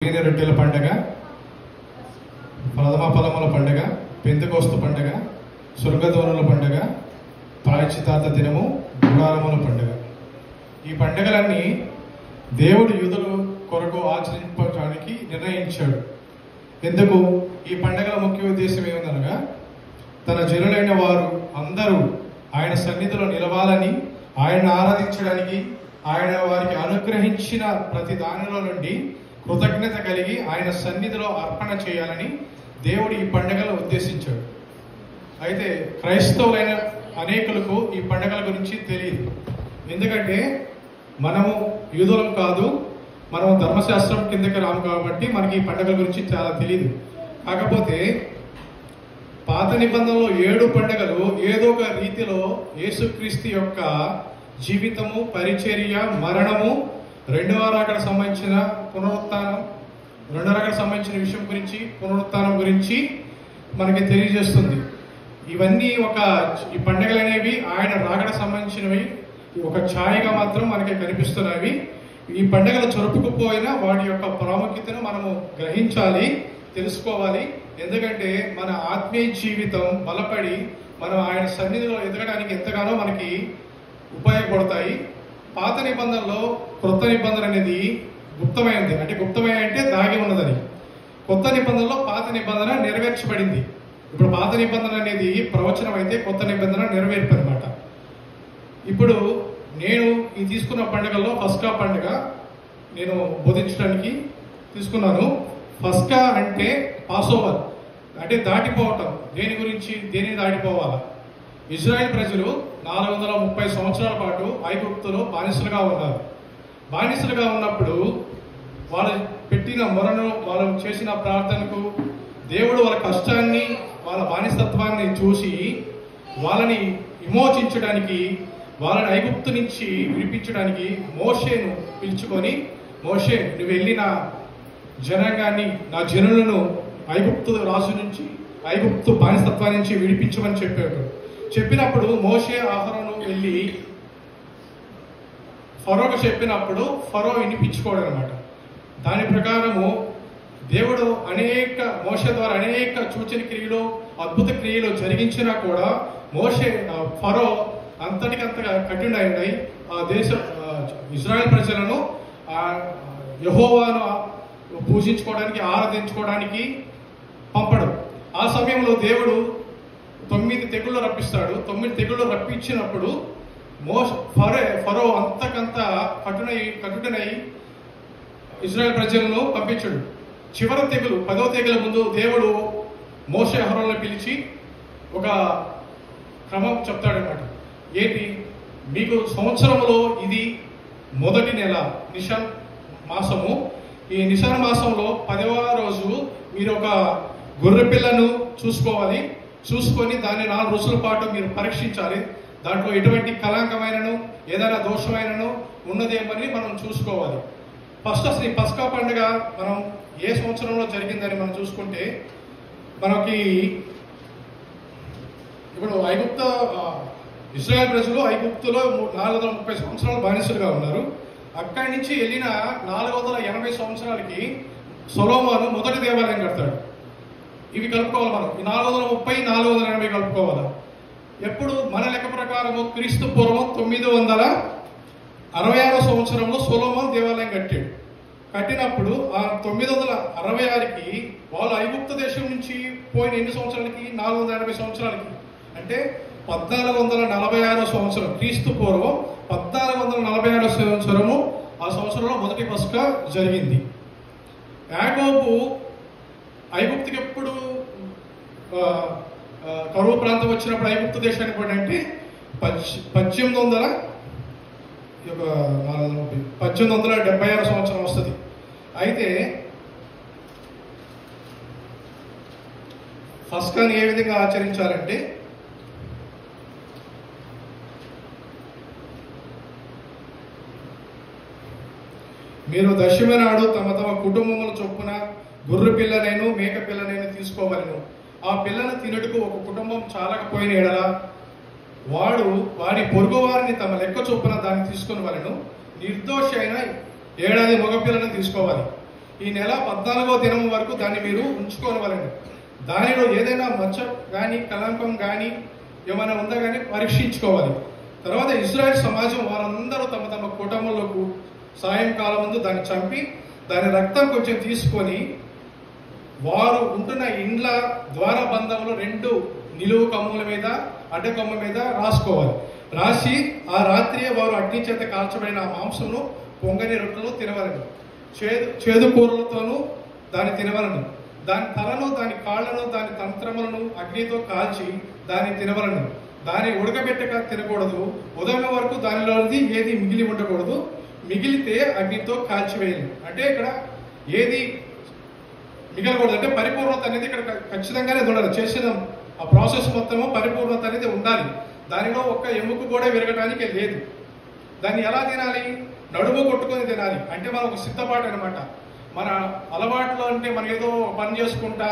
రొట్టెల పండగ, ప్రథమ ఫలముల పండగ, పెంతెకొస్తు పండగ, స్వర్గదూతల పండగ, ప్రాయశ్చిత్త దినము, గుడారముల పండగ. ఈ పండగలన్నీ దేవుడు యూదుల కొరకు ఆచరించడానికి నిర్ణయించాడు. ఎందుకు? ఈ పండగల ముఖ్య ఉద్దేశం ఏమిటనగా, తన జనులైన వారు అందరూ ఆయన సన్నిధిలో నిలవాలని, ఆయనను ఆరాధించడానికి, ఆయన వారికి అనుగ్రహించిన ప్రతి దానిలో నుండి కృతజ్ఞత కలిగి ఆయన సన్నిధిలో అర్పణ చేయాలని దేవుడు ఈ పండుగలు ఉద్దేశించాడు. అయితే క్రైస్తవులైన అనేకులకు ఈ పండుగల గురించి తెలియదు. ఎందుకంటే మనము యూదులం కాదు, మనం ధర్మశాస్త్రం కిందకి రాము కాబట్టి మనకి ఈ పండుగల గురించి చాలా తెలియదు. కాకపోతే పాత నిబంధనలో 7 పండుగలు ఏదో ఒక రీతిలో యేసుక్రీస్తు యొక్క జీవితము, పరిచర్య, మరణము, రెండవ రాకడ సంబంధించిన పునరుత్థానం, రెండవ రాకడ సంబంధించిన విషయం గురించి, పునరుత్థానం గురించి మనకి తెలియజేస్తుంది. ఇవన్నీ ఈ పండుగలు అనేవి ఆయన రాకడ సంబంధించినవి, ఒక ఛాయగా మాత్రం మనకి కనిపిస్తున్నవి. ఈ పండుగలు జరుపుకుపోయినా వాటి యొక్క ప్రాముఖ్యతను మనము గ్రహించాలి, తెలుసుకోవాలి. ఎందుకంటే మన ఆత్మీయ జీవితం బలపడి మనం ఆయన సన్నిధిలో ఎదగడానికి ఎంతగానో మనకి ఉపయోగపడతాయి. పాత నిబంధనలో క్రొత్త నిబంధన అనేది గుప్తమైనది. అంటే గుప్తమైన అంటే దాగి ఉన్నదని. కొత్త నిబంధనలో పాత నిబంధన నెరవేర్చబడింది. ఇప్పుడు పాత నిబంధన అనేది ప్రవచనం అయితే, కొత్త నిబంధన నెరవేర్పు అనమాట. ఇప్పుడు నేను ఈ తీసుకున్న పండుగల్లో పస్కా పండుగ నేను బోధించడానికి తీసుకున్నాను. పస్కా అంటే పాసోవర్, అంటే దాటిపోవటం. దేని గురించి? దేనిని దాటిపోవాలా? ఇజ్రాయెల్ ప్రజలు 430 సంవత్సరాల పాటు ఐగుప్తులో బానిసలుగా ఉన్నారు. బానిసలుగా ఉన్నప్పుడు వాళ్ళు పెట్టిన మొరను, వాళ్ళు చేసిన ప్రార్థనకు దేవుడు వాళ్ళ కష్టాన్ని, వాళ్ళ బానిసత్వాన్ని చూసి వాళ్ళని విమోచించడానికి, వాళ్ళని ఐగుప్తు నుంచి విడిపించడానికి మోషేను పిలుచుకొని, మోషే నువ్వు వెళ్ళి నా జనాంగాన్ని, నా జనులను ఐగుప్తు రాజు నుంచి, ఐగుప్తు బానిసత్వాన్ని నుంచి విడిపించమని చెప్పాడు. చెప్పినప్పుడు మోషే అహరోను వెళ్ళి ఫరోకు చెప్పినప్పుడు ఫరో వినిపించుకోవడం అనమాట. దాని ప్రకారము దేవుడు మోషే ద్వారా అనేక సూచన క్రియలు, అద్భుత క్రియలు జరిగించినా కూడా ఫరో అంతటికంతగా కఠినమైనాయి. ఆ ఇజ్రాయెల్ ప్రజలను యెహోవాను పూజించుకోవడానికి, ఆరాధించుకోవడానికి పంపడం. ఆ సమయంలో దేవుడు 9 తెగుళ్ళు రప్పిస్తాడు. 9 తెగుళ్ళు రప్పించినప్పుడు ఫరో అంతకంత కఠినై ఇజ్రాయెల్ ప్రజలను పంపించాడు. చివరి తెగులు, 10వ తెగుల ముందు దేవుడు మోషే అహరోనును పిలిచి ఒక క్రమం చెప్తాడనమాట. ఏంటి? మీకు సంవత్సరంలో ఇది మొదటి నెల నిషాన్ మాసము. ఈ నిషాన్ మాసంలో 10వ రోజు మీరు ఒక గొర్రె పిల్లను చూసుకోవాలి. చూసుకొని దాన్ని 4 రోజుల పాటు మీరు పరీక్షించాలి. దాంట్లో ఎటువంటి కళంకమైనను, ఏదైనా దోషమైనను ఉన్నదేమని మనం చూసుకోవాలి. ఫస్ట్ అసలు ఈ పస్కా పండుగ మనం ఏ సంవత్సరంలో జరిగిందని మనం చూసుకుంటే, మనకి ఇప్పుడు ఇజ్రాయెల్ ప్రజలు ఐగుప్తులో 430 సంవత్సరాలు బానిసలుగా ఉన్నారు. అక్కడి నుంచి వెళ్ళిన 480 సంవత్సరాలకి సొలొమోను మొదటి దేవాలయం కడతాడు. ఇవి కలుపుకోవాలి మనం. ఈ 430, 480 కలుపుకోవాలి. ఎప్పుడు? మన లెక్క ప్రకారము క్రీస్తు పూర్వం 966 సంవత్సరంలో సొలొమోను దేవాలయం కట్టాడు. కట్టినప్పుడు ఆ 966కి వాళ్ళు ఐగుప్తు దేశం నుంచి పోయిన ఎన్ని సంవత్సరాలకి? 480 సంవత్సరాలకి. అంటే 1446 సంవత్సరం క్రీస్తు పూర్వం 1446 సంవత్సరము. ఆ సంవత్సరంలో మొదటి పస్కా జరిగింది. యాకోబు ఐగుప్తుకి ఎప్పుడు కరువు ప్రాంతం వచ్చినప్పుడు ఐగుప్తు దేశానికి కూడా అంటే 1876 సంవత్సరం వస్తుంది. అయితే పస్కాని ఏ విధంగా ఆచరించాలంటే, మీరు దశమి నాడు తమ తమ కుటుంబముల చొప్పున గొర్రె పిల్లనైనా మేక పిల్లనైనా తీసుకోవాలను. ఆ పిల్లను తినటకు ఒక కుటుంబం చాలకపోయిన ఎడల వాడి పొరుగు వారిని తమ లెక్క చొప్పున దాన్ని తీసుకుని వలను. నిర్దోషి అయిన ఏడాది మగపిల్లను తీసుకోవాలి. ఈ నెల 14వ దినం వరకు దాన్ని మీరు ఉంచుకోవాలండి. దానిలో ఏదైనా మచ్చ కానీ కలంకం కానీ ఏమైనా ఉందా కానీ పరీక్షించుకోవాలి. తర్వాత ఇశ్రాయేల్ సమాజం వారందరూ తమ తమ కుటుంబంలోకి సాయంకాలం ముందు దాన్ని చంపి దాని రక్తం కొంచెం తీసుకొని వారు ఉంటున్న ఇండ్ల ద్వారబంధంలో 2 నిలువు కమ్ముల మీద అడ్డ కొమ్మ మీద రాసుకోవాలి. రాసి ఆ రాత్రి వారు అగ్ని చేత కాల్చబడిన ఆ మాంసంను పొంగని రొట్టెలు తినవలను, చేదు కూరలతోనూ దాన్ని తినవలను. దాని తలను, దాని కాళ్లను, దాని తంత్రములను అగ్నితో కాల్చి దాన్ని తినవలను. దాన్ని ఉడకబెట్టక తినకూడదు. ఉదయం వరకు దానిలోది ఏది మిగిలి ఉండకూడదు. మిగిలితే అగ్నితో కాల్చివేయాలి. అంటే ఇక్కడ ఏది మిగలకూడదు అంటే పరిపూర్ణత అనేది ఇక్కడ ఖచ్చితంగానే ఉండాలి. చేసిన ఆ ప్రాసెస్ మొత్తము పరిపూర్ణత అనేది ఉండాలి. దానిలో ఒక్క ఎముక కూడా విరగడానికి లేదు. దాన్ని ఎలా తినాలి? నడుము కొట్టుకొని తినాలి. అంటే మనం ఒక సిద్ధపాటు అనమాట. మన అలవాట్లో అంటే మనం ఏదో పని చేసుకుంటా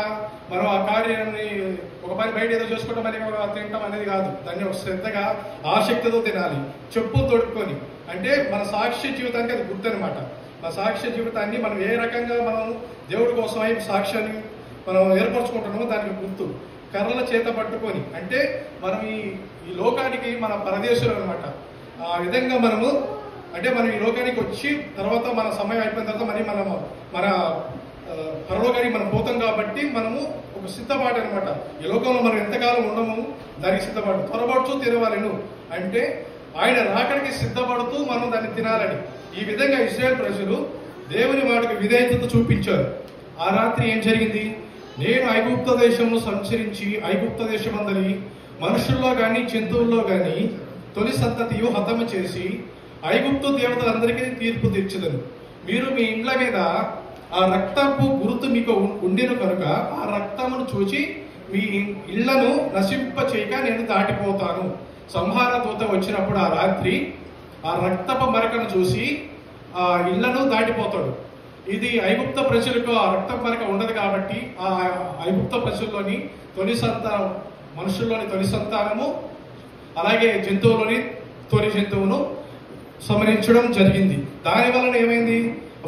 మనం ఆ కార్యాన్ని ఒక పని బయట ఏదో చేసుకుంటాం అని తింటాం అనేది కాదు. దాన్ని ఒక శ్రద్ధగా ఆసక్తితో తినాలి. చెప్పు తొడుక్కొని, అంటే మన సాక్ష్య జీవితానికి అది గుర్తు అనమాట. మన సాక్ష్య జీవితాన్ని మనం ఏ రకంగా మనం దేవుడి కోసమై సాక్ష్యాన్ని మనం ఏర్పరచుకుంటున్నామో దానికి గుర్తు. కర్రల చేత పట్టుకొని, అంటే మనం ఈ లోకానికి మన పరదేశులు అనమాట. ఆ విధంగా మనము అంటే మనం ఈ లోకానికి వచ్చి తర్వాత మన సమయం అయిపోయిన తర్వాత మరి మనము మన పరలోకానికి మనం పోతాం కాబట్టి మనము ఒక సిద్ధపాటు అనమాట. ఈ లోకంలో మనం ఎంతకాలం ఉండము దానికి సిద్ధపాటు. త్వరపడుతూ తినవాలను అంటే ఆయన రాకడికి సిద్ధపడుతూ మనం దాన్ని తినాలని. ఈ విధంగా ఇశ్రాయేల్ ప్రజలు దేవుని మాటకు విధేయత చూపించారు. ఆ రాత్రి ఏం జరిగింది? నేను ఐగుప్త దేశంలో సంచరించి ఐగుప్త దేశమందలి మనుషుల్లో కానీ జంతువుల్లో కానీ తొలి సంతతియు హతము చేసి ఐగుప్తు దేవతలందరికీ తీర్పు తీర్చదను. మీరు మీ ఇండ్ల మీద ఆ రక్తపు గుర్తు మీకు ఉండిన కనుక ఆ రక్తమును చూచి మీ ఇళ్లను నశింప చేయక నేను దాటిపోతాను. సంహార దూత వచ్చినప్పుడు ఆ రాత్రి ఆ రక్తపు మరకను చూసి ఆ ఇళ్లను దాటిపోతాడు. ఇది ఐగుప్త ప్రజలకు ఆ రక్త మరక ఉండదు కాబట్టి ఆ ఐగుప్త ప్రజల్లోని తొలి సంతానం, మనుషుల్లోని తొలి సంతానము అలాగే జంతువులోని తొలి జంతువును సంహరించడం జరిగింది. దాని వలన ఏమైంది?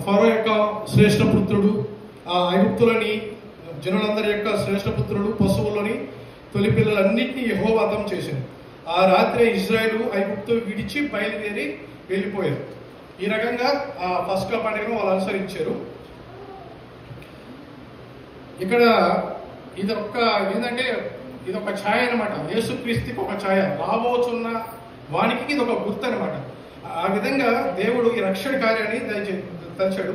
ఫరో యొక్క శ్రేష్ఠ పుత్రుడు, ఆ ఐగుప్తులని జనులందరి యొక్క శ్రేష్ఠ పుత్రుడు, పశువులని తొలి పిల్లలన్నింటినీ యెహోవా వధం చేసింది. ఆ రాత్రి ఇశ్రాయేలు ఐగుప్తు విడిచి బయలుదేరి వెళ్ళిపోయారు. ఈ రకంగా ఆ పస్కా పండుగను వాళ్ళు అనుసరించారు. ఇక్కడ ఇది ఏంటంటే ఇది ఒక ఛాయ అనమాట. యేసుక్రీస్తుకి ఒక ఛాయ, రాబోచున్న వానికి ఇది ఒక గుర్తు అనమాట. ఆ విధంగా దేవుడు ఈ రక్షణ కార్యాన్ని తలిచాడు.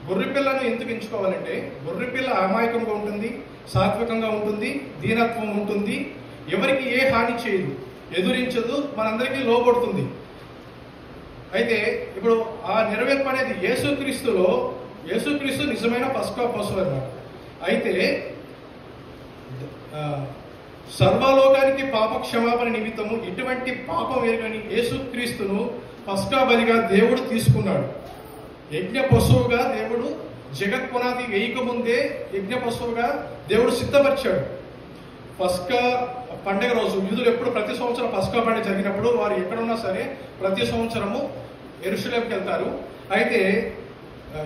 గొర్రెపిల్లను ఎందుకు ఎంచుకోవాలంటే గొర్రెపిల్ల అమాయకంగా ఉంటుంది, సాత్వికంగా ఉంటుంది, దీనత్వం ఉంటుంది, ఎవరికి ఏ హాని చేయదు, ఎదురించదు, మనందరికీ లోబడుతుంది. అయితే ఇప్పుడు ఆ నెరవేర్పు అనేది యేసుక్రీస్తు నిజమైన పస్కా పశువు అన్నమాట. అయితే సర్వలోకానికి పాప క్షమాపణ నిమిత్తము ఇటువంటి పాపం ఎరుగని యేసుక్రీస్తును పస్కా బలిగా దేవుడు తీసుకున్నాడు. యజ్ఞ పశువుగా దేవుడు జగత్ పునాది వేయక ముందే యజ్ఞ పశువుగా దేవుడు సిద్ధపరిచాడు. పస్కా పండుగ రోజు యూదులు ఎప్పుడు ప్రతి సంవత్సరం పస్కా పండుగ జరిగినప్పుడు వారు ఎక్కడున్నా సరే ప్రతి సంవత్సరము యెరూషలేంకి వెళ్తారు. అయితే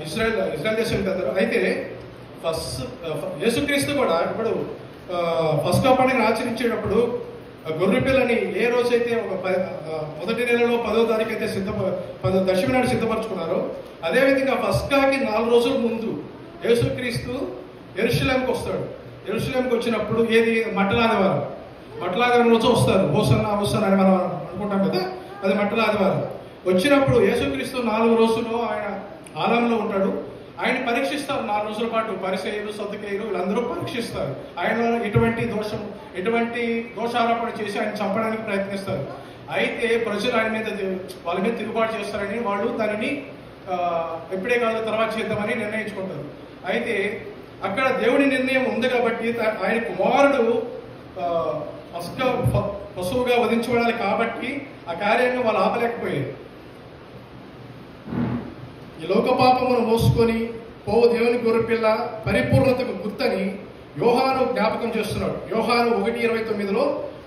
ఇజ్రాయెల్ దేశానికి వెళ్తారు. అయితే యేసుక్రీస్తు కూడా ఇప్పుడు పస్కా పండుగను ఆచరించేటప్పుడు గొర్రె పిల్లని ఏ రోజైతే మొదటి నెలలో 10వ తారీఖు అయితే దశమి నాడు సిద్ధపరచుకున్నారో అదేవిధంగా పస్కాకి 4 రోజుల ముందు యేసుక్రీస్తు యెరూషలేంకి వస్తాడు. యెరూషలేంకి వచ్చినప్పుడు ఏది మట్టల ఆదివారం రోజు వస్తారు. హోసన్నా అని మనం అనుకుంటాం కదా, అది మట్టల ఆదివారం. వచ్చినప్పుడు యేసుక్రీస్తు 4 రోజులు ఆయన ఆలయంలో ఉంటాడు. ఆయన పరీక్షిస్తారు. 4 రోజుల పాటు పరిసయ్యులు, సద్దుకయ్యులు వీళ్ళందరూ పరీక్షిస్తారు. ఆయనలో ఎటువంటి దోషారోపణ చేసి ఆయన చంపడానికి ప్రయత్నిస్తారు. అయితే ప్రజలు వాళ్ళ మీద తిరుగుబాటు చేస్తారని వాళ్ళు దానిని ఎప్పుడే కాదు తర్వాత చేద్దామని నిర్ణయించుకుంటారు. అయితే అక్కడ దేవుడి నిర్ణయం ఉంది కాబట్టి ఆయన కుమారుడు పశువుగా వధించబడాలి కాబట్టి ఆ కార్యాన్ని వాళ్ళు ఆపలేకపోయారు. ఈ లోక పాపమును మోసుకొని పోవు దేవుని గొర్రెపిల్ల పరిపూర్ణతకు గుర్తని యోహాను జ్ఞాపకం చేస్తున్నాడు. యోహాను 1:29లో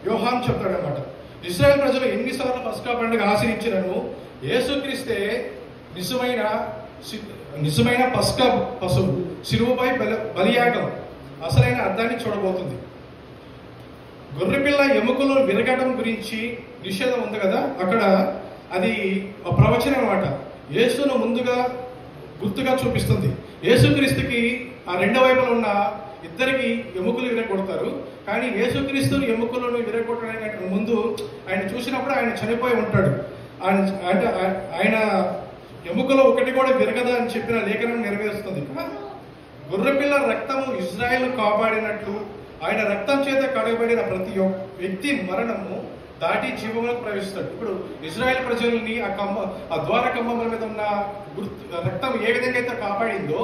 యోహాను చెప్తాడు అనమాట. ఇశ్రాయేల్ ప్రజలు ఎన్నిసార్లు పస్కా పండుగ ఆచరించినను యేసుక్రీస్తే నిజమైన నిజమైన పస్కా పశువు, శిలువపై బలియాగం అసలైన అర్థాన్ని చూడబోతుంది. గొర్రెపిల్ల ఎముకలు విరగడం గురించి నిషేధం ఉంది కదా, అక్కడ అది ప్రవచనం అన్నమాట. యేసును ముందుగా గుర్తుగా చూపిస్తుంది. యేసుక్రీస్తుకి ఆ రెండో వైపులో ఉన్న ఇద్దరికి ఎముకలు విరగొడతారు. కానీ యేసుక్రీస్తుని ఎముకలను విరగొట్టడానికి ముందు ఆయన చూసినప్పుడు ఆయన చనిపోయి ఉంటాడు. ఆయన ఎముకలో ఒకటి కూడా విరగదా అని చెప్పిన లేఖనం నెరవేరుస్తుంది. గొర్రెపిల్ల రక్తము ఇజ్రాయెల్ కాపాడినట్లు ఆయన రక్తం చేత కడగబడిన ప్రతి వ్యక్తి మరణము దాటి జీవంలోకి ప్రవేశిస్తాడు. ఇప్పుడు ఇజ్రాయెల్ ప్రజల్ని ఆ ద్వార కంబముల మీద ఉన్న రక్తం ఏ విధంగా అయితే కాపాడిందో,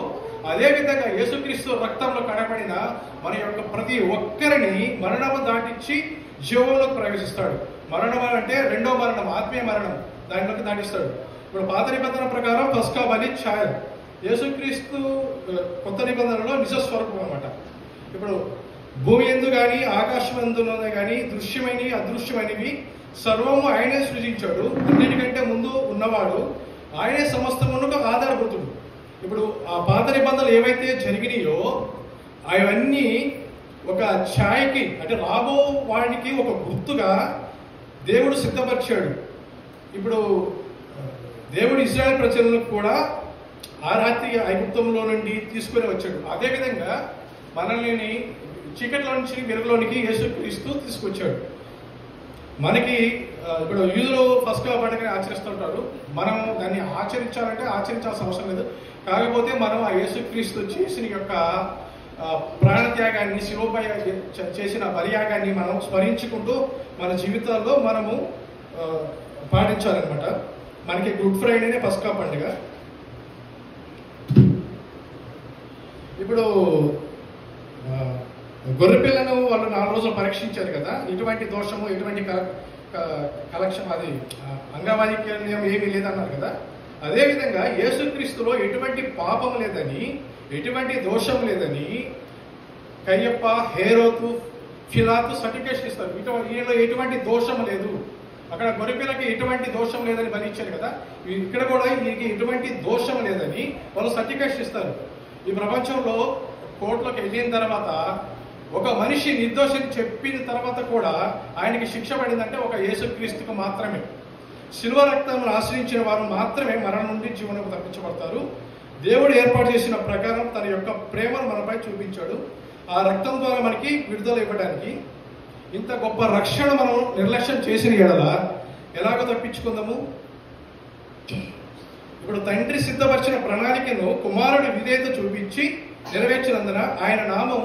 అదే విధంగా యేసుక్రీస్తు రక్తంలో కడగబడిన మన యొక్క ప్రతి ఒక్కరిని మరణము దాటించి జీవంలోకి ప్రవేశిస్తాడు. మరణం అంటే రెండో మరణం, ఆత్మీయ మరణం, దానిలోకి దాటిస్తాడు. ఇప్పుడు పాత నిబంధన ప్రకారం పస్కా బలి ఛాయలు, యేసుక్రీస్తు కొత్త నిబంధనలో నిజస్వరూపం అన్నమాట. ఇప్పుడు భూమి ఎందు కానీ ఆకాశం ఎందులోనే కానీ దృశ్యమైనవి అదృశ్యమైనవి సర్వము ఆయనే సృజించాడు. అన్నిటికంటే ముందు ఉన్నవాడు ఆయనే సమస్తమునకు ఆధారభూతుడు. ఇప్పుడు ఆ పాత నిబంధనలు ఏవైతే జరిగినాయో అవన్నీ ఒక ఛాయకి, అంటే రాబో వాడికి ఒక గుర్తుగా దేవుడు సిద్ధపరిచాడు. ఇప్పుడు దేవుడు ఇజ్రాయెల్ ప్రజలను కూడా ఆ రాత్రి ఐగుప్తంలో నుండి తీసుకుని వచ్చాడు. అదేవిధంగా మనల్ని చీకట్లో నుంచి వెలుగులోనికి యేసుక్రీస్తు తీసుకొచ్చాడు. మనకి ఇప్పుడు యూదులు పస్కా పండుగని ఆచరిస్తుంటారు. మనం దాన్ని ఆచరించాలంటే ఆచరించాల్సిన అవసరం లేదు. కాకపోతే మనం ఆ యేసుక్రీస్తు చేసిన యొక్క ప్రాణత్యాగాన్ని, శిలువపై చేసిన బలియాగాన్ని మనం స్మరించుకుంటూ మన జీవితాల్లో మనము పాటించాలన్నమాట. మనకి గుడ్ ఫ్రైడేనే పస్కా పండుగ. ఇప్పుడు గొర్రెపిల్లను వాళ్ళు 4 రోజులు పరీక్షించారు కదా, ఎటువంటి దోషము, ఎటువంటి కలెక్షన్, అది అంగవైకల్యం ఏమీ లేదన్నారు కదా. అదేవిధంగా యేసుక్రీస్తులో ఎటువంటి పాపం లేదని, ఎటువంటి దోషం లేదని కయ్యప్ప, హేరోతు, ఫిలాతు సర్టిఫికేషన్ ఇస్తారు. ఈయనలో ఎటువంటి దోషం లేదు. అక్కడ గొర్రెపిల్లకి ఎటువంటి దోషం లేదని బలిచ్చారు కదా, ఇక్కడ కూడా వీరికి ఎటువంటి దోషం లేదని వాళ్ళు సర్టిఫికేషన్ ఇస్తారు. ఈ ప్రపంచంలో కోర్టులోకి వెళ్ళిన తర్వాత ఒక మనిషి నిర్దోషిని చెప్పిన తర్వాత కూడా ఆయనకి శిక్ష పడిందంటే ఒక యేసుక్రీస్తుకు మాత్రమే. శిలువ రక్తమును ఆశ్రయించిన వారు మాత్రమే మరణం నుండి జీవనకు తప్పించబడతారు. దేవుడు ఏర్పాటు చేసిన ప్రకారం తన యొక్క ప్రేమను మనపై చూపించాడు. ఆ రక్తం ద్వారా మనకి విడుదల ఇవ్వడానికి. ఇంత గొప్ప రక్షణ మనం నిర్లక్ష్యం చేసిన ఎడల ఎలాగో తప్పించుకుందాము? ఇప్పుడు తండ్రి సిద్ధపరిచిన ప్రణాళికను కుమారుడి విధేయత చూపించి నెరవేర్చినందున ఆయన నామం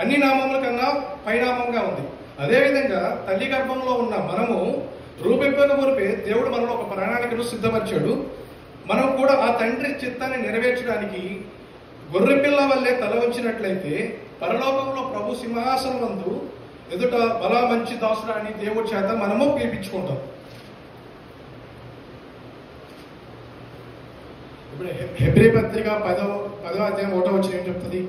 అన్ని నామముల కన్నా పైనామంగా ఉంది. అదేవిధంగా తల్లి గర్భంలో ఉన్న మనము రూపెప్పక మురిపే దేవుడు మనలో ఒక ప్రణాళికను సిద్ధపరిచాడు. మనం కూడా ఆ తండ్రి చిత్తాన్ని నెరవేర్చడానికి గొర్రెపిల్ల వల్లే తల వంచినట్లయితే పరలోకంలో ప్రభు సింహాసనం నందు ఎదుట బలా మంచి దాసుడా అని దేవుడి చేత మనము పిలిపించుకుంటాం. ఇప్పుడు హెబ్రీ పత్రిక 10వ అధ్యాయం 1వ వచనం ఏం చెప్తుంది?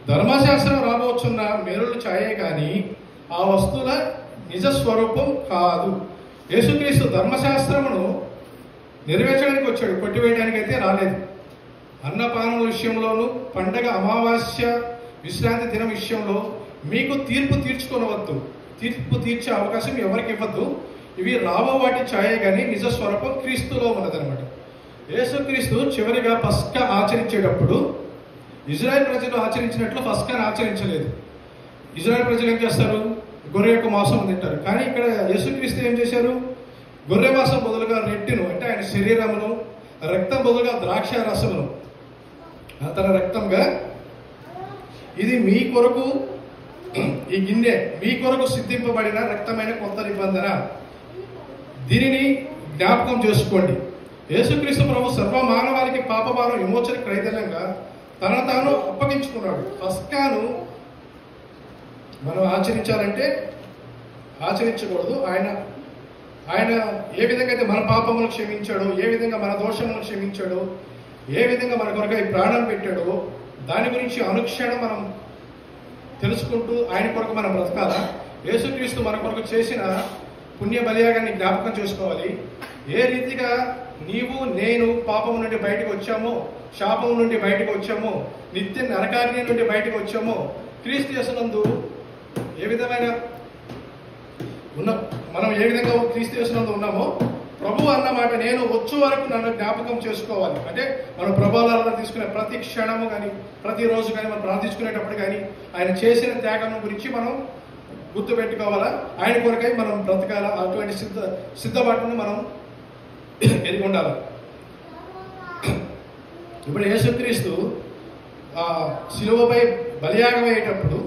ధర్మశాస్త్రం రాబోచున్న మేలులు ఛాయే కానీ ఆ వస్తువుల నిజ స్వరూపం కాదు. యేసుక్రీస్తు ధర్మశాస్త్రమును నెరవేర్చడానికి వచ్చాడు, కొట్టివేయడానికి అయితే రాలేదు. అన్నపానముల విషయంలోనూ, పండగ, అమావాస్య, విశ్రాంతి దినం విషయంలో మీకు తీర్పు తీర్చుకొనవద్దు. తీర్పు తీర్చే అవకాశం ఎవరికి ఇవ్వద్దు. ఇవి రాబో వాటి ఛాయే కానీ నిజ స్వరూపం క్రీస్తులో ఉన్నదనమాట. యేసుక్రీస్తు చివరిగా పస్కా ఆచరించేటప్పుడు ఇజ్రాయెల్ ప్రజలు ఆచరించినట్లు పస్కాను ఆచరించలేదు. ఇజ్రాయెల్ ప్రజలు ఏం చేస్తారు? గొర్రె యొక్క మాంసం తింటారు. కానీ ఇక్కడ యేసుక్రీస్తు ఏం చేశారు? గొర్రె మాంసం బదులుగా రెట్టిను, అంటే ఆయన శరీరమును, రక్తం బదులుగా ద్రాక్ష రసమును తన రక్తంగా, ఇది మీ కొరకు, ఈ గిన్నె మీ కొరకు సిద్ధింపబడిన రక్తమైన కొత్త నిబంధన, దీనిని జ్ఞాపకం చేసుకోండి. యేసుక్రీస్తు ప్రభు సర్వ మానవాళికి పాపభారం విమోచన క్రైతల్యంగా తనను తాను అప్పగించుకున్నాడు. పస్కాను మనం ఆచరించాలంటే ఆచరించకూడదు. ఆయన ఏ విధంగా అయితే మన పాపములను క్షమించాడో, ఏ విధంగా మన దోషములను క్షమించాడో, ఏ విధంగా మన కొరకు ఈ ప్రాణం పెట్టాడో, దాని గురించి అనుక్షణం మనం తెలుసుకుంటూ ఆయన కొరకు మనం బ్రతకాలా. యేసుక్రీస్తు మన కొరకు చేసిన పుణ్య బలియాగాన్ని జ్ఞాపకం చేసుకోవాలి. ఏ రీతిగా నీవు నేను పాపం నుండి బయటకు వచ్చామో, శాపం నుండి బయటకు వచ్చామో, నిత్య నరకాగ్ని నుండి బయటకు వచ్చామో, క్రీస్తు యేసునందు ఏ విధమైన మనం ఏ విధంగా క్రీస్తు యేసునందు ఉన్నామో, ప్రభు అన్నమాట నేను వచ్చు వరకు నన్ను జ్ఞాపకం చేసుకోవాలి. అంటే మనం ప్రభావాలను తీసుకునే ప్రతి క్షణము కానీ, ప్రతిరోజు కానీ, మనం ప్రార్థించుకునేటప్పుడు కానీ ఆయన చేసిన త్యాగం గురించి మనం గుర్తుపెట్టుకోవాలా. ఆయన కొరకై మనం బ్రతకాల. అటువంటి సిద్ధపాటును మనం ఎరిగి ఉండాలి. ఇప్పుడు యేసుక్రీస్తు శిలువపై బలియాగం అయ్యేటప్పుడు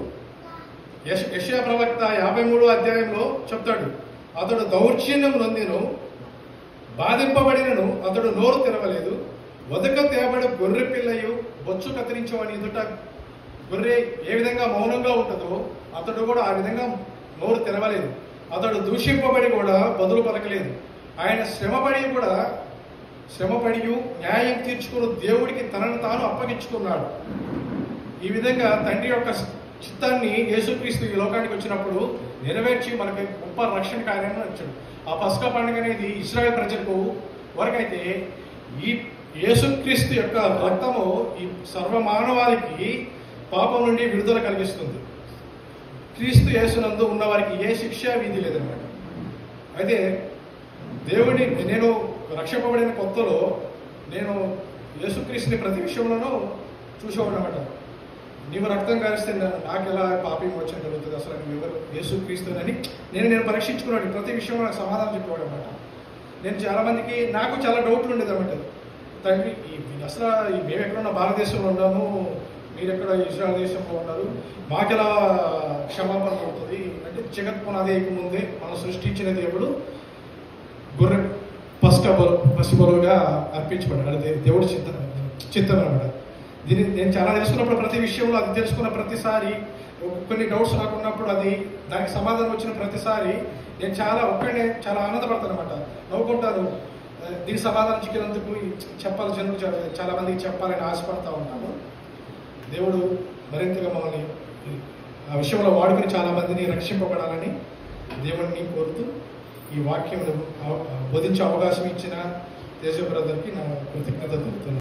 యెషయా ప్రవక్త 53వ అధ్యాయంలో చెప్తాడు, అతడు దౌర్జన్యం నొందిను, బాధింపబడినను అతడు నోరు తెరవలేదు. వదక తేబడి గొర్రె పిల్లయు బొచ్చు కత్తిరించవని ఎదుట గొర్రె ఏ విధంగా మౌనంగా ఉంటుందో అతడు కూడా ఆ విధంగా నోరు తెరవలేదు. అతడు దూషింపబడి కూడా బదులు పలకలేదు. ఆయన శ్రమపడి న్యాయం తీర్చుకుని దేవుడికి తనను తాను అప్పగించుకున్నాడు. ఈ విధంగా తండ్రి యొక్క చిత్తాన్ని యేసుక్రీస్తు ఈ లోకానికి వచ్చినప్పుడు నెరవేర్చి మనకి గొప్ప రక్షణ కార్యాన్ని వచ్చాడు. ఆ పస్కా పండుగ అనేది ఇశ్రాయేల్ ప్రజలకు వరకైతే ఈ యేసుక్రీస్తు యొక్క రక్తము ఈ సర్వమానవాళికి పాపం నుండి విడుదల కలిగిస్తుంది. క్రీస్తు యేసునందు ఉన్న వారికి ఏ శిక్షా విధి లేదన్నమాట. అయితే దేవుడి నేను రక్షింపబడిన కొత్తలో నేను యేసుక్రీస్తుని ప్రతి విషయంలోనూ చూసేవాడనమాట. నీవు రక్తం కారిస్తే నాకు ఎలా పాపి మోచన కలుగుతుంది, అసలు నువ్వు ఎవరు యేసుక్రీస్తుని నేను పరీక్షించుకున్నాడు. ప్రతి విషయంలో నాకు సమాధానం చెప్పేవాడు అనమాట. నేను చాలా మందికి నాకు చాలా డౌట్లు ఉండేది అనమాట. తండ్రి అసలు మేము ఎక్కడున్నా భారతదేశంలో ఉన్నాము, మీరు ఎక్కడ ఇజ్రాయల్ దేశంలో ఉన్నారు, మాకెలా క్షమాపణ అవుతుంది అంటే జగత్ పునాది ముందే మనం సృష్టించిన దేవుడు గొర్రె పసిబలుగా అర్పించబడ్డాడు. అది దేవుడి చిత్తం అనమాట. దీన్ని నేను చాలా తెలుసుకున్నప్పుడు ప్రతి విషయంలో అది తెలుసుకున్న ప్రతిసారి కొన్ని డౌట్స్ నాకు ఉన్నప్పుడు అది దానికి సమాధానం వచ్చిన ప్రతిసారి నేను చాలా ఆనందపడతాను అనమాట. నవ్వుకుంటాను. దీనికి సమాధానం చిక్కినందుకు చెప్పాలి, జనులు చాలా మందికి చెప్పాలని ఆశపడతా ఉంటాను. దేవుడు మరింతగా మమ్మల్ని ఆ విషయంలో వాడుకుని చాలా మందిని రక్షింపబడాలని దేవుడిని కోరుతూ ఈ వాక్యం బోధించే అవకాశం ఇచ్చిన తేజ బ్రదర్కి నా కృతజ్ఞత తెలుపుతున్నాను.